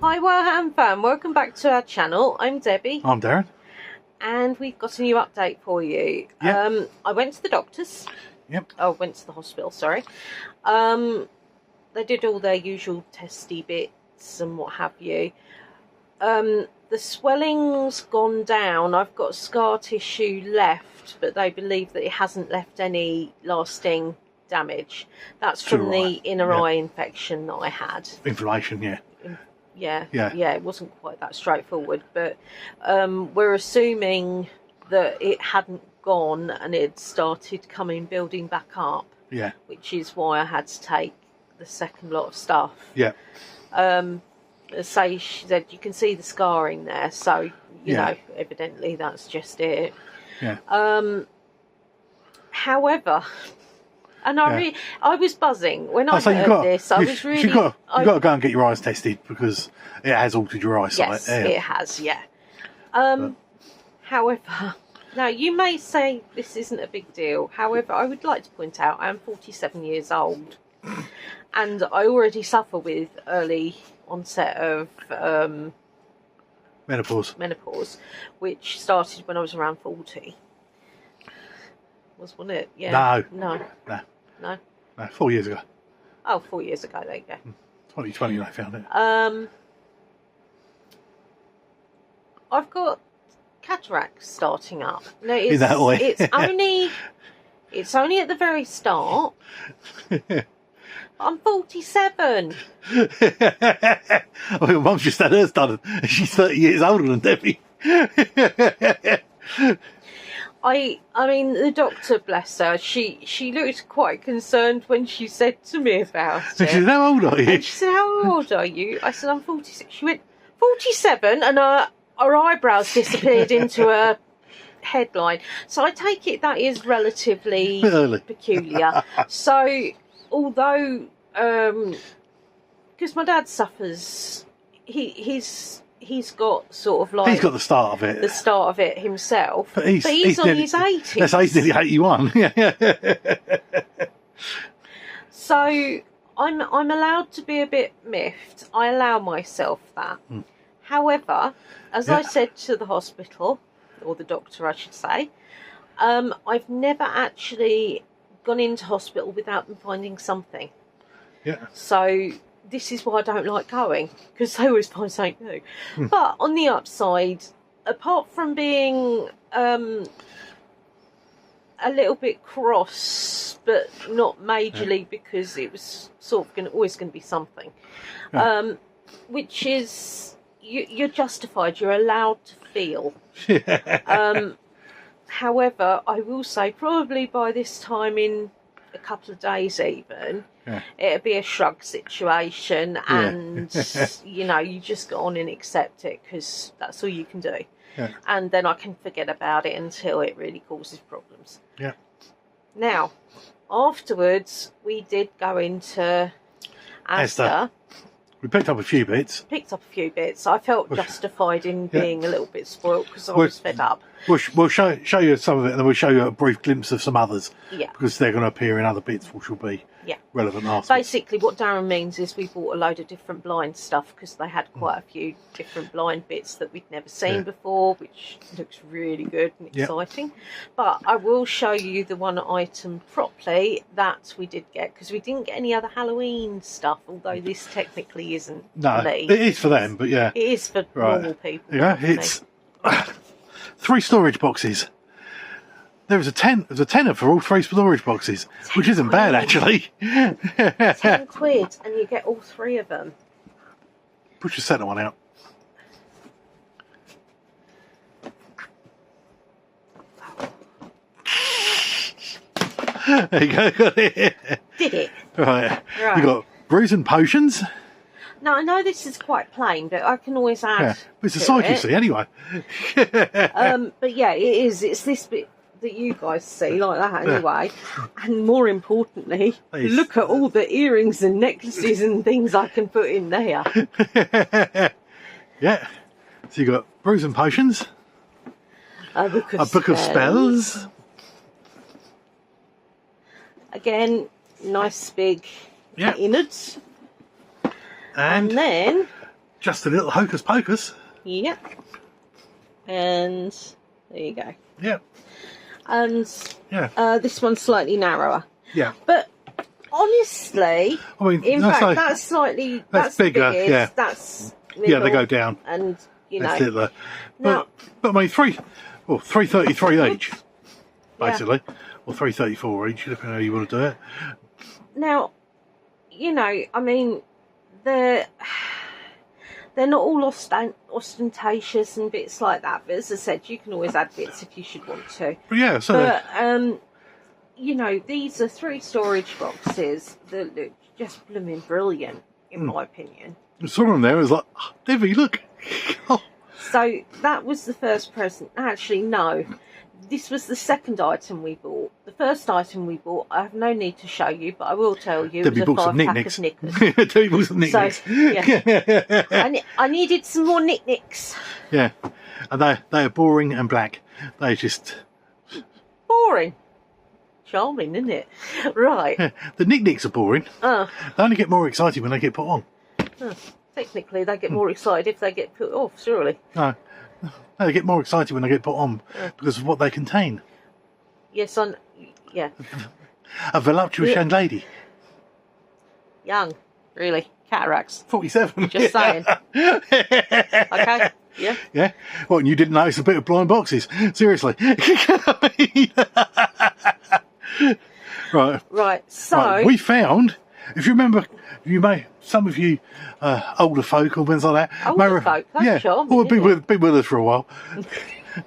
Hi Warham fan, welcome back to our channel. I'm Debbie. I'm Darren. And we've got a new update for you. Yep. I went to the doctors. Yep. Oh, went to the hospital, sorry. They did all their usual testy bits and what have you. The swelling's gone down. I've got scar tissue left, but they believe that it hasn't left any lasting damage. That's from the inner eye infection that I had. Inflammation, Yeah, it wasn't quite that straightforward, but we're assuming that it hadn't gone and it started building back up. Yeah. Which is why I had to take the second lot of stuff. Yeah. Say she said you can see the scarring there, so you know, evidently that's just it. Yeah. However, and I was buzzing when I heard this. I was really. You've got to go and get your eyes tested because it has altered your eyesight. Yes, it has. Yeah. However, now you may say this isn't a big deal. However, I would like to point out I am 47 years old, and I already suffer with early onset of menopause, which started when I was around 40. Wasn't it? Yeah. No. 4 years ago. Oh, 4 years ago. There you go. 2020, I found it. I've got cataracts starting up. No, Is that way? It's only at the very start. I'm 47. Well, Mum's just had hers done. She's 30 years older than Debbie. I mean, the doctor, bless her, she looked quite concerned when she said to me about it. She said, how old are you? And she said, how old are you? I said, I'm 46. She went, 47? And her eyebrows disappeared into her headline. So I take it that is relatively peculiar. So, although, because my dad suffers, he's got sort of like... He's got the start of it. The start of it himself. But he's on his 80s. That's he's nearly 81. So I'm allowed to be a bit miffed. I allow myself that. However, as I said to the hospital, or the doctor I should say, I've never actually gone into hospital without them finding something. Yeah. So... this is why I don't like going, because they always find something new. But on the upside, apart from being a little bit cross, but not majorly, because it was sort of always going to be something, which is, you're justified, you're allowed to feel. However, I will say probably by this time in a couple of days even, it'll be a shrug situation, and you know, you just go on and accept it because that's all you can do. And then I can forget about it until it really causes problems. Now, afterwards, we did go into Asda. We picked up a few bits. I felt justified in being a little bit spoilt because I was fed up. We'll show you some of it, and then we'll show you a brief glimpse of some others. Yeah. Because they're going to appear in other bits, which will be relevant afterwards. Basically, what Darren means is we bought a load of different blind stuff because they had quite a few different blind bits that we'd never seen before, which looks really good and exciting. But I will show you the one item properly that we did get, because we didn't get any other Halloween stuff, although this technically isn't for me. It is for them, but it is for normal people. Yeah, it's 3 storage boxes. There was a tenner for all 3 storage boxes, which isn't bad actually. 10 quid, and you get all 3 of them. Push the centre one out. There you go, got it. Did it? Right. You got brews and potions. Now, I know this is quite plain, but I can always add it's a side you see anyway. But yeah, it is. It's this bit that you guys see like that anyway. And more importantly, look at all the earrings and necklaces and things I can put in there. So you got brews and potions. A book of spells. Again, nice big innards. And then Just a little hocus pocus. Yep. And there you go. Yep. And this one's slightly narrower. Yeah. But honestly, I mean, in fact, that's slightly that's bigger. Yeah. That's middle, yeah, they go down. And you know, that's it there. now, but I mean, 333 each, basically, or 334 each, depending on how you want to do it. Now, you know, I mean, they're not all ostentatious and bits like that. But as I said, you can always add bits if you should want to. But yeah, so. But you know, these are 3 storage boxes that look just blooming brilliant, in my opinion. Someone there was like, oh, Debbie, look. Oh. So that was the first present. Actually, no. This was the second item we bought. The first item we bought, I have no need to show you, but I will tell you, Debbie it was a 5-pack of knickers. Debbie bought some knickers. So, yeah. I needed some more knickknicks. Yeah. And they are boring and black. They just... Boring. Charming, isn't it? Right. Yeah. The knickknicks are boring. They only get more exciting when they get put on. Technically, they get more excited if they get put off, surely. No, they get more excited when they get put on because of what they contain. Yes, yeah. A voluptuous young lady. Young, really. Cataracts. 47. Just saying. Okay, yeah. Yeah. Well, and you didn't notice a bit of blind boxes. Seriously. Right. So right, we found, if you remember, some of you older folk or things like that. Older folk, that's charming, or been with us for a while.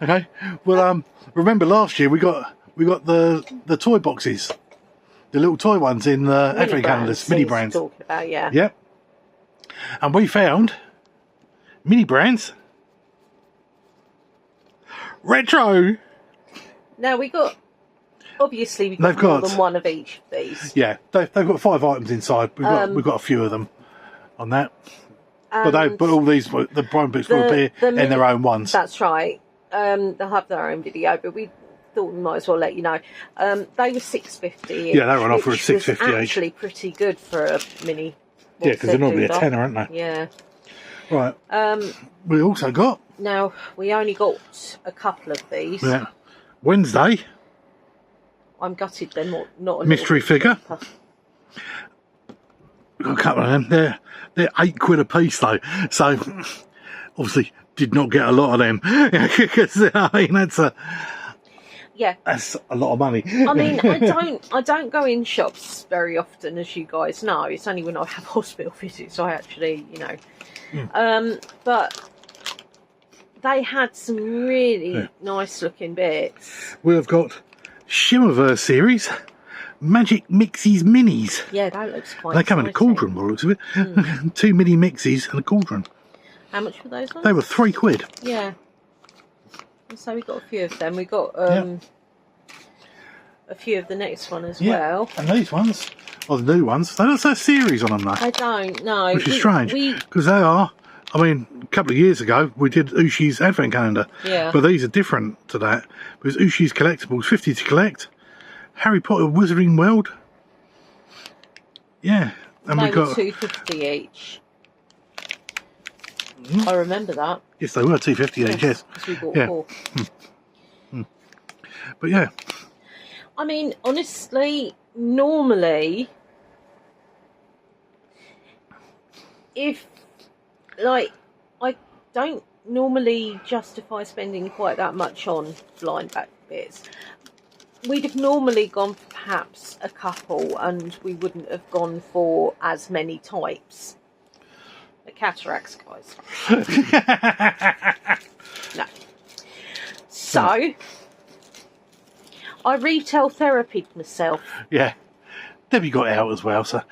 Okay. Well, remember last year we got the toy boxes, the little toy ones in advent calendars, mini brands. Talking about, yeah. Yep. And we found mini brands retro. Now obviously we've got more than one of each of these. Yeah, they've got 5 items inside. We've got a few of them on that. But all these, the prime books will appear in their own ones. That's right. They'll have their own video, but we thought we might as well let you know. They were $6.50. Yeah, they were on offer at $6.50 each. Actually, pretty good for a mini. Yeah, because they're normally a tenner, aren't they? Yeah. Right. We also got. Now we only got a couple of these. Yeah. Wednesday. I'm gutted they're not a mystery figure. We've got a couple of them. They're £8 a piece though, so obviously did not get a lot of them. Because I mean that's a lot of money. I mean, I don't go in shops very often, as you guys know. It's only when I have hospital visits I actually, you know. But they had some really nice looking bits. We've got Shimmerverse series, Magic Mixies Minis. Yeah, that looks quite They come in a cauldron, by the looks of it. 2 mini Mixies and a cauldron. How much were those ones? They were £3. Yeah. So we got a few of them. We got a few of the next one as well. And these ones, or the new ones, they don't say a series on them though. I don't know. Which is strange, because they are. I mean, a couple of years ago we did Ushi's advent calendar. Yeah. But these are different to that. Because Ushi's collectibles, 50 to collect. Harry Potter Wizarding World. Yeah. And they we got were $2.50 each. I remember that. Yes, they were $2.50 each. Yes. Because we bought 4. But yeah. I mean, honestly, normally, I don't normally justify spending quite that much on blind back bits. We'd have normally gone for perhaps a couple, and we wouldn't have gone for as many types. The cataracts, guys. No. So, I retail therapied myself. Yeah. Debbie got out as well, so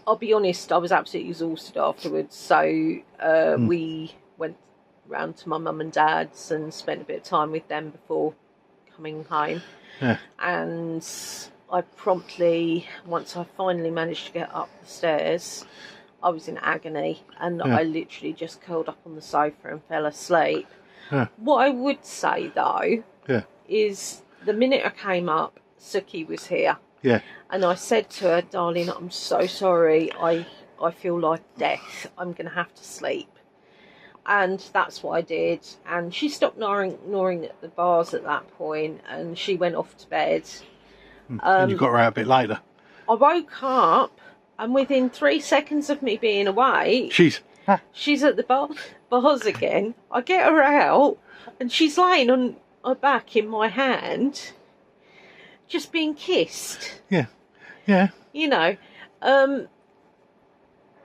I'll be honest, I was absolutely exhausted afterwards, so we went round to my mum and dad's and spent a bit of time with them before coming home. Yeah. And I promptly, once I finally managed to get up the stairs, I was in agony, and I literally just curled up on the sofa and fell asleep. Yeah. What I would say though is the minute I came up, Suki was here. Yeah. And I said to her, darling, I'm so sorry. I I feel like death. I'm going to have to sleep. And that's what I did. And she stopped gnawing at the bars at that point, and she went off to bed. And you got her out a bit later. I woke up, and within 3 seconds of me being awake, she's at the bars again. I get her out, and she's laying on her back in my hand, just being kissed. Yeah, yeah. You know, and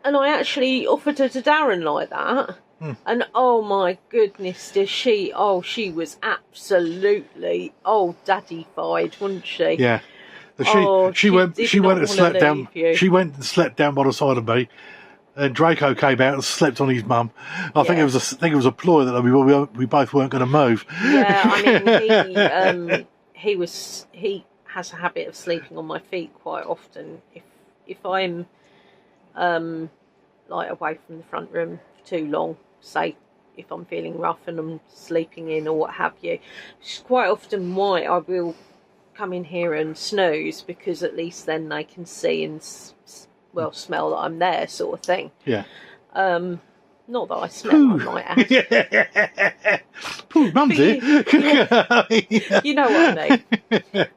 I actually offered her to Darren like that. And oh my goodness, she was absolutely daddy-fied, wasn't she? Yeah. She went and slept down. She went and slept down by the side of me, and Draco came out and slept on his mum. I think it was a ploy that we both weren't going to move. Yeah, I mean he has a habit of sleeping on my feet quite often. If I'm like away from the front room too long, say if I'm feeling rough and I'm sleeping in or what have you, it's quite often why I will come in here and snooze, because at least then they can see and smell that I'm there, sort of thing. Yeah. Not that I smell, I might add. Poor mum's here. You know what I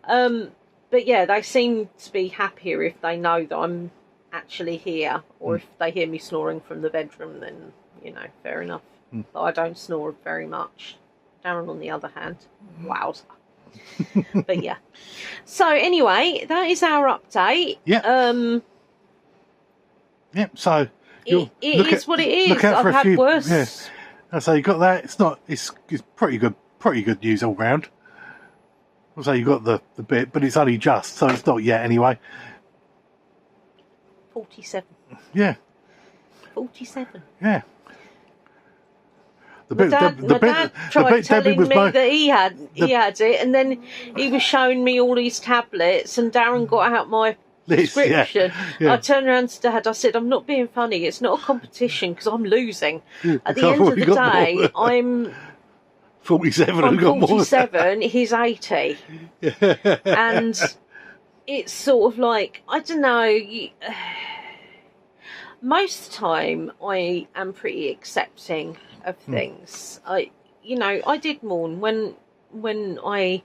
mean. But yeah, they seem to be happier if they know that I'm actually here, or if they hear me snoring from the bedroom, then fair enough. But I don't snore very much. Darren, on the other hand, wowza. But yeah. So anyway, that is our update. Yeah. Yeah. So it is what it is. I've had worse. Yeah. So you got that. It's pretty good. Pretty good news all round. So you got the bit, but it's only just, so it's not yet anyway. 47. Yeah. 47. Yeah. My dad tried telling me that he had it, and then he was showing me all these tablets, and Darren got out my prescription. I turned around to Dad, I said, I'm not being funny, it's not a competition because I'm losing. At the end of the day, I'm 47. I'm 47, he's 80. And it's sort of like, I don't know, most of the time I am pretty accepting of things. I did mourn when my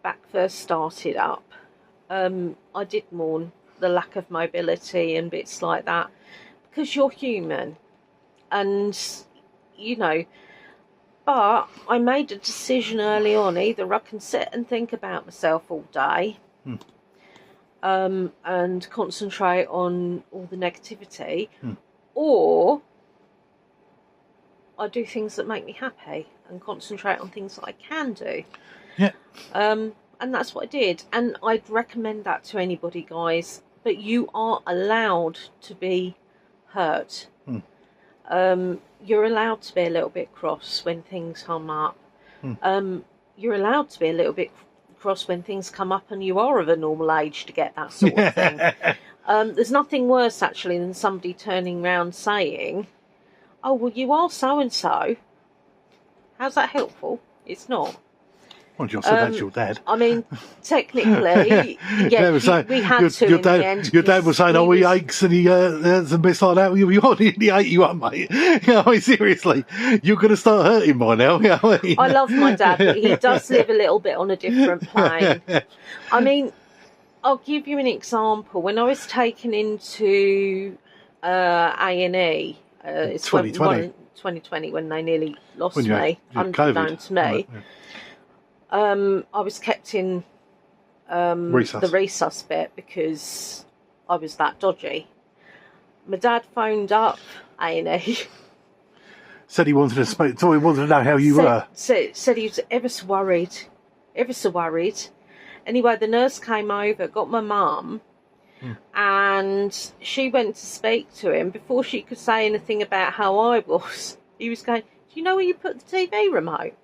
back first started up. I did mourn the lack of mobility and bits like that, because you're human, and but I made a decision early on: either I can sit and think about myself all day, and concentrate on all the negativity, or I do things that make me happy and concentrate on things that I can do. Yeah. And that's what I did. And I'd recommend that to anybody, guys. But you are allowed to be hurt. You're allowed to be a little bit cross when things come up. You're allowed to be a little bit cross when things come up and you are of a normal age to get that sort of thing. There's nothing worse, actually, than somebody turning around saying, oh, well, you are so-and-so. How's that helpful? It's not. Well, you said that's your dad. I mean, technically, yeah, we had to in the end. Your dad was saying, oh, he aches and he some bits like that. He ate you up, mate. I mean, seriously, you're going to start hurting by now. I love my dad, but he does live a little bit on a different plane. I mean, I'll give you an example. When I was taken into A&E, it's 2020 when they nearly lost me, unknown to me. Right, yeah. I was kept in the resus bit because I was that dodgy. My dad phoned up A&E. Said he wanted to speak. So he wanted to know how you were. Said he was ever so worried. Anyway, the nurse came over, got my mum, and she went to speak to him. Before she could say anything about how I was, he was going, do you know where you put the TV remote?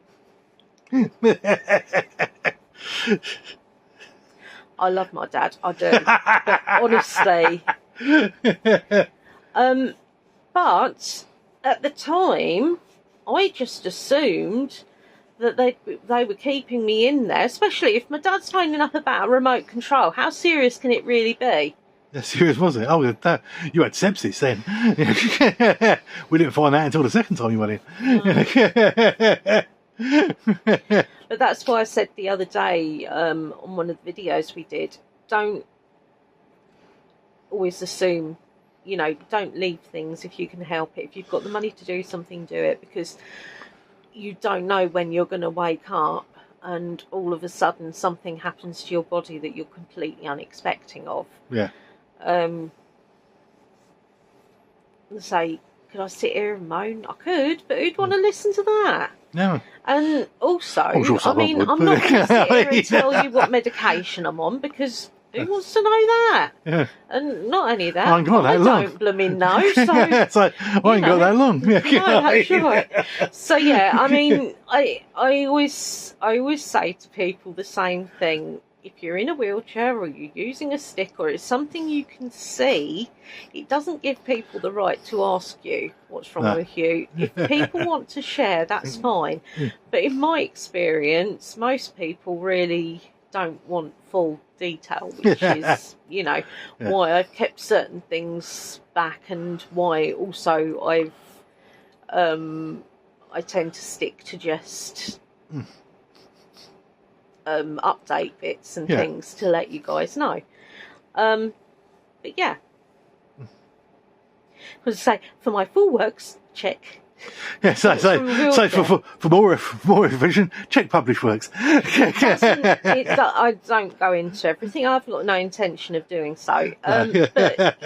I love my dad, I do. But honestly, but at the time, I just assumed that they were keeping me in there, especially if my dad's phoning up about a remote control. How serious can it really be? How serious was it? Oh, you had sepsis then. We didn't find that until the second time you went in. But that's why I said the other day on one of the videos we did, don't always assume, don't leave things if you can help it. If you've got the money to do something, do it, because you don't know when you're going to wake up and all of a sudden something happens to your body that you're completely unexpecting of. Yeah. Say, could I sit here and moan? I could, but who'd want to listen to that? No. And also, I'm not going to sit here and tell you what medication I'm on, because who wants to know that? Yeah. And not only that, I ain't got that long. don't blooming know. So, I ain't got that long. No, that's right. So yeah, I always say to people the same thing. If you're in a wheelchair or you're using a stick or it's something you can see, it doesn't give people the right to ask you what's wrong with you. If people want to share, that's fine. But in my experience, most people really don't want full detail, which is, why I've kept certain things back and why also I tend to stick to just update bits and things to let you guys know. But yeah, as I say, for my full works, check. Yeah, so for more information, check published works. I don't go into everything. I've got no intention of doing so. But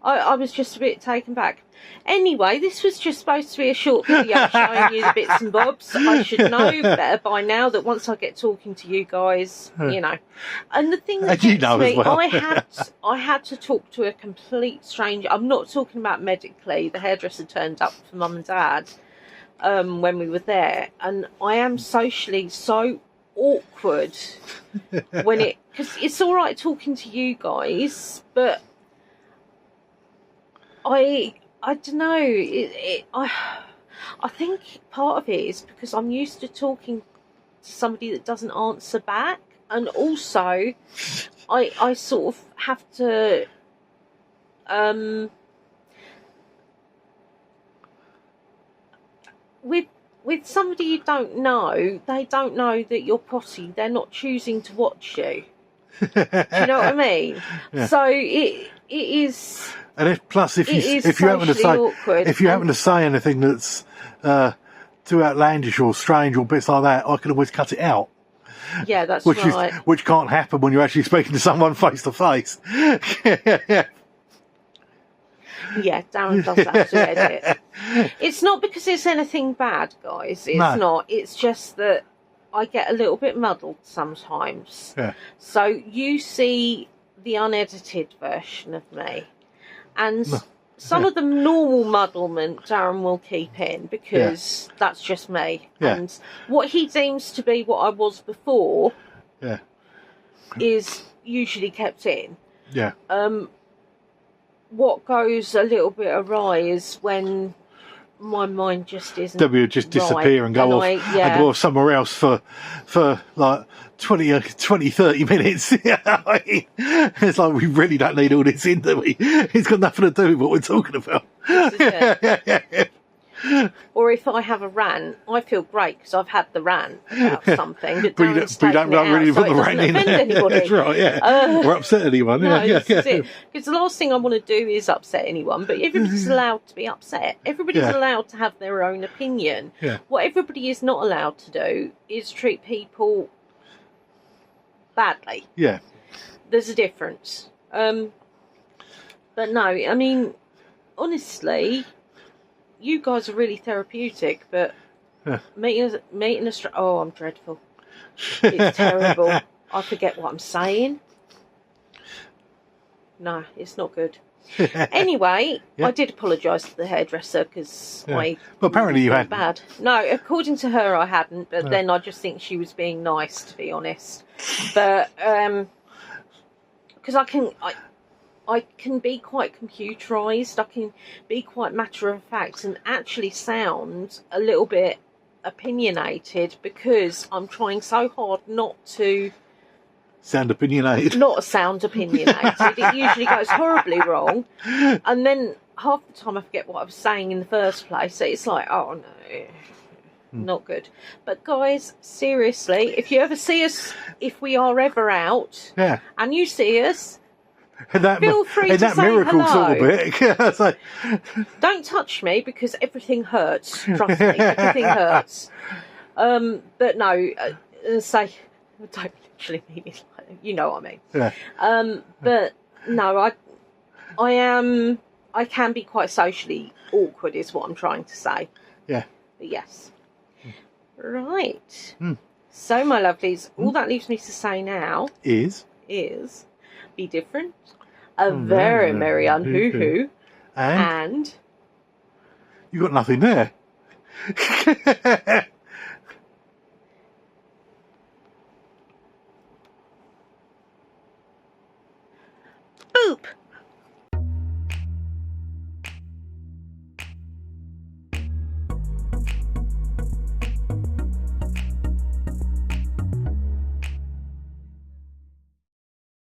I was just a bit taken back. Anyway, this was just supposed to be a short video showing you the bits and bobs. I should know better by now that once I get talking to you guys, And the thing that gets me, well. I had to talk to a complete stranger. I'm not talking about medically. The hairdresser turned up for Mum and Dad when we were there, and I am socially so awkward because it's all right talking to you guys, but I don't know. I think part of it is because I'm used to talking to somebody that doesn't answer back, and also I sort of have to with somebody you don't know, they don't know that you're potty. They're not choosing to watch you. Do you know what I mean? Yeah. So it is. And if you happen to say anything that's too outlandish or strange or bits like that, I can always cut it out. Yeah, that's right. Which can't happen when you're actually speaking to someone face to face. Yeah, Darren does have to edit. It's not because it's anything bad, guys. It's not. It's just that I get a little bit muddled sometimes. Yeah. So you see the unedited version of me. And some of the normal muddlement Darren will keep in because that's just me. Yeah. And what he deems to be what I was before is usually kept in. Yeah. What goes a little bit awry is when my mind just isn't will just disappear and go off somewhere else for like 20, 30 minutes. It's like we really don't need all this in, do we? It's got nothing to do with what we're talking about. Or if I have a rant, I feel great because I've had the rant about something. But you don't really put the rant in there. Anybody. That's right, yeah. Or upset anyone. Because the last thing I want to do is upset anyone. But everybody's allowed to be upset. Everybody's allowed to have their own opinion. Yeah. What everybody is not allowed to do is treat people badly. Yeah. There's a difference. But no, I mean, honestly, you guys are really therapeutic, but meeting a oh, I'm dreadful. It's terrible. I forget what I'm saying. No, it's not good. Anyway, I did apologise to the hairdresser because I. Well, apparently you had bad. No, according to her, I hadn't. But then I just think she was being nice, to be honest. But because I can be quite computerised. I can be quite matter of fact and actually sound a little bit opinionated because I'm trying so hard not to sound opinionated. Not sound opinionated. It usually goes horribly wrong, and then half the time I forget what I was saying in the first place. So it's like, oh no, not good. But guys, seriously, if you ever see us, if we are ever out, and you see us. Feel free to say miracle hello. Sort of bit. Don't touch me because everything hurts. Trust me, everything hurts. But no, say I don't literally mean it like you know what I mean. Yeah. But no, I can be quite socially awkward, is what I'm trying to say. Yeah. But yes. Right. So my lovelies, all that leaves me to say now is be different. A very merry un-hoo-hoo. And you got nothing there. boop.